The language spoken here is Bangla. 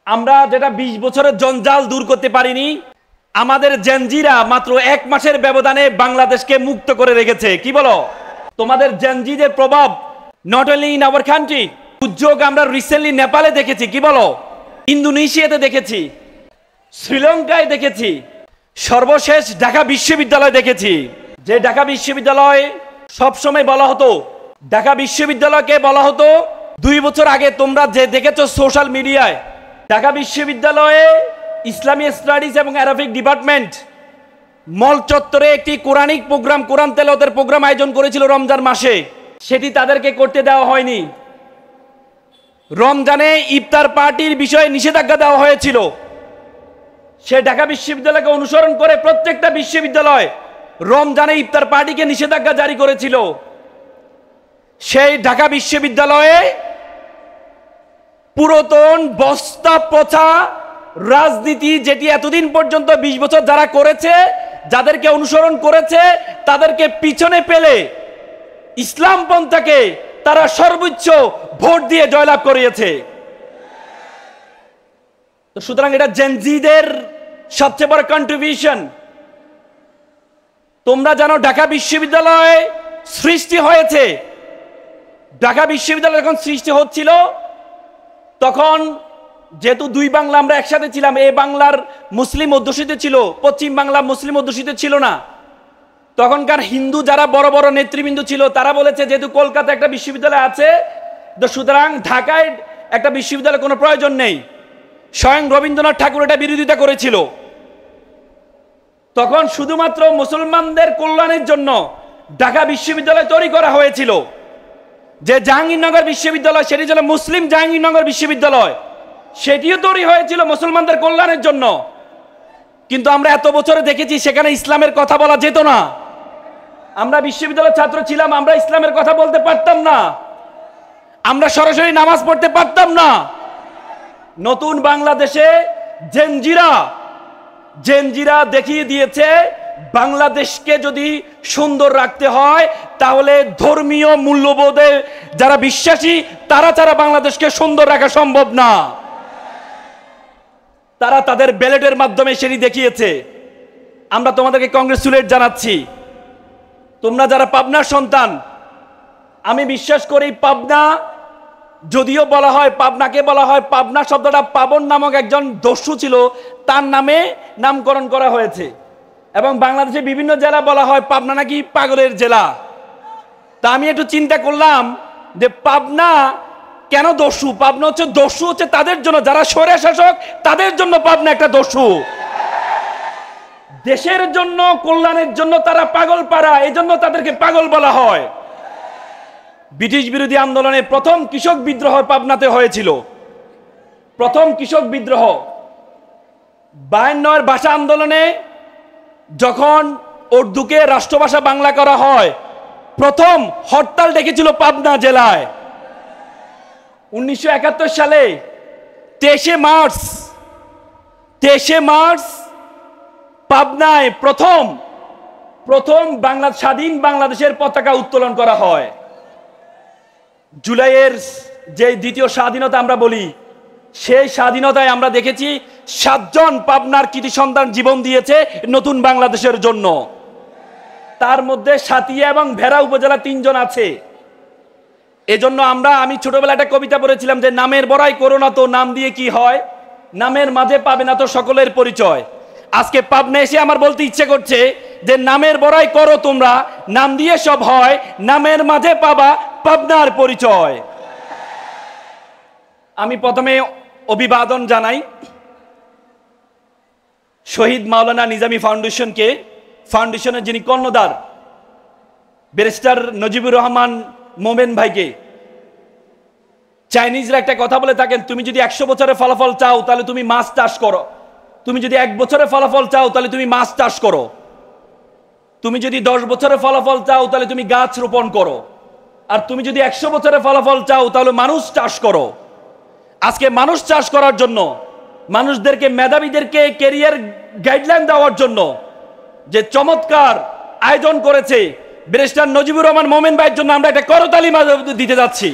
আমরা যেটা 20 বছরের জঞ্জাল দূর করতে পারিনি, আমাদের জেনজিরা মাত্র 1 মাসের ব্যবধানে বাংলাদেশকে মুক্ত করে রেখেছে। কি বলো? তোমাদের জেনজিদের প্রভাব not only in our country, উদ্যোগ আমরা রিসেন্টলি নেপালে দেখেছি। কি বলো? ইন্দোনেশিয়াতে দেখেছি, শ্রীলঙ্কায় দেখেছি, সর্বশেষ ঢাকা বিশ্ববিদ্যালয় দেখেছি। যে ঢাকা বিশ্ববিদ্যালয় সবসময় বলা হতো, ঢাকা বিশ্ববিদ্যালয়কে বলা হতো 2 বছর আগে তোমরা যে দেখেছো সোশ্যাল মিডিয়ায়, ঢাকা বিশ্ববিদ্যালয়ে ইসলামী স্টাডিজ এবং অ্যারাবিক ডিপার্টমেন্ট মল চত্বরে একটি কোরআনিক প্রোগ্রাম, কোরআন তেলাওয়াতের প্রোগ্রাম আয়োজন করেছিল রমজান মাসে। সেটি তাদেরকে করতে দেওয়া হয়নি। রমজানে ইফতার পার্টির বিষয়ে নিষেধাজ্ঞা দেওয়া হয়েছিল। সে ঢাকা বিশ্ববিদ্যালয়কে অনুসরণ করে প্রত্যেকটা বিশ্ববিদ্যালয় রমজানে ইফতার পার্টিকে নিষেধাজ্ঞা জারি করেছিল। সেই ঢাকা বিশ্ববিদ্যালয়ে পুরাতন বস্তা পচা রাজনীতি, যেটি এতদিন পর্যন্ত 20 বছর যারা করেছে, যাদেরকে অনুসরণ করেছে, তাদেরকে পিছনে ফেলে ইসলাম পন্থাকে তারা সর্বোচ্চ ভোট দিয়ে জয়লাভ করিয়েছে। তো সুতরাং এটা জেনজিদের সবচেয়ে বড় কন্ট্রিবিউশন। তোমরা জানো ঢাকা বিশ্ববিদ্যালয় সৃষ্টি হয়েছে, ঢাকা বিশ্ববিদ্যালয় যখন সৃষ্টি হচ্ছিল তখন যেহেতু 2 বাংলা আমরা একসাথে ছিলাম, এই বাংলার মুসলিম অধ্যুষিত ছিল, পশ্চিম বাংলা মুসলিম অধ্যুষিত ছিল না। তখনকার হিন্দু যারা বড় বড় নেতৃবৃন্দ ছিল তারা বলেছে যেহেতু কলকাতা একটা বিশ্ববিদ্যালয় আছে, তো সুতরাং ঢাকায় একটা বিশ্ববিদ্যালয় কোনো প্রয়োজন নেই। স্বয়ং রবীন্দ্রনাথ ঠাকুর এটা বিরোধিতা করেছিল। তখন শুধুমাত্র মুসলমানদের কল্যাণের জন্য ঢাকা বিশ্ববিদ্যালয় তৈরি করা হয়েছিল। যে জাহাঙ্গীরনগর বিশ্ববিদ্যালয়, সেটি ছিল মুসলিম জাহাঙ্গীরনগর বিশ্ববিদ্যালয়, সেটিও তৈরি হয়েছিল মুসলমানদের কল্যাণের জন্য। কিন্তু আমরা এত বছরে দেখেছি সেখানে ইসলামের কথা বলা যেত না। আমরা বিশ্ববিদ্যালয়ের ছাত্র ছিলাম, আমরা ইসলামের কথা বলতে পারতাম না, আমরা সরাসরি নামাজ পড়তে পারতাম না। নতুন বাংলাদেশে জেনজিরা দেখিয়ে দিয়েছে বাংলাদেশকে যদি সুন্দর রাখতে হয় তাহলে ধর্মীয় মূল্যবোধে যারা বিশ্বাসী তারা ছাড়া বাংলাদেশকে সুন্দর রাখা সম্ভব না। তারা তাদের ব্যালটের মাধ্যমে সেটি দেখিয়েছে। আমরা তোমাদেরকে কংগ্রেচুলেট জানাচ্ছি। তোমরা যারা পাবনার সন্তান, আমি বিশ্বাস করি পাবনা, যদিও বলা হয় পাবনাকে বলা হয়, পাবনা শব্দটা পাবন নামক একজন দস্যু ছিল, তার নামে নামকরণ করা হয়েছে। এবং বাংলাদেশে বিভিন্ন জেলা বলা হয় পাবনা নাকি পাগলের জেলা। তা আমি একটু চিন্তা করলাম যে পাবনা কেন দস্যু? পাবনা হচ্ছে দস্যু হচ্ছে তাদের জন্য যারা স্বৈর শাসক, তাদের জন্য পাবনা একটা দস্যু। দেশের জন্য, কল্যাণের জন্য তারা পাগল পাড়া, এই জন্য তাদেরকে পাগল বলা হয়। ব্রিটিশ বিরোধী আন্দোলনে প্রথম কৃষক বিদ্রোহ পাবনাতে হয়েছিল। প্রথম কৃষক বিদ্রোহ 52 ভাষা আন্দোলনে যখন উর্দুকে রাষ্ট্রভাষা বাংলা করা হয়, প্রথম হরতাল ডেকেছিল পাবনা জেলায়। 1971 সালে 23শে মার্চ পাবনায় প্রথম স্বাধীন বাংলাদেশের পতাকা উত্তোলন করা হয়। জুলাইয়ের যে দ্বিতীয় স্বাধীনতা আমরা বলি, সেই স্বাধীনতায় আমরা দেখেছি 7 জন পাবনার কৃতি সন্তান জীবন দিয়েছে নতুন বাংলাদেশের জন্য। তার মধ্যে সাতিয়া এবং ভেড়া উপজেলা 3 জন আছে। এজন্য আমি ছোটবেলায় একটা কবিতা পড়েছিলাম যে নামের বড়াই করো না তো নাম দিয়ে কি হয়, নামের মাঝে পাবে না তো সকলের পরিচয়। আজকে পাবনা এসে আমার বলতে ইচ্ছে করছে যে নামের বড়াই করো তোমরা, নাম দিয়ে সব হয়, নামের মাঝে পাবা পাবনার পরিচয়। আমি প্রথমে অভিবাদন জানাই শহীদ মাওলানা নিজামী ফাউন্ডেশনের যিনি কর্ণধার ব্যারিস্টার নজিবুর রহমান মোমেন ভাইকে। চাইনিজরা একটা কথা বলে থাকেন, তুমি যদি 100 বছরের ফলাফল চাও তাহলে তুমি মাছ চাষ করো, তুমি যদি 1 বছরের ফলাফল চাও তাহলে তুমি মাছ চাষ করো, তুমি যদি 10 বছরের ফলাফল চাও তাহলে তুমি গাছ রোপণ করো, আর তুমি যদি 100 বছরের ফলাফল চাও তাহলে মানুষ চাষ করো। আজকে মানুষ চাষ করার জন্য, মানুষদেরকে, মেধাবীদেরকে ক্যারিয়ার গাইডলাইন দেওয়ার জন্য যে চমৎকার আয়োজন করেছে ব্যারিস্টার নজিবুর রহমান মোমেন ভাইয়ের জন্য আমরা একটা করতালি দিতে যাচ্ছি।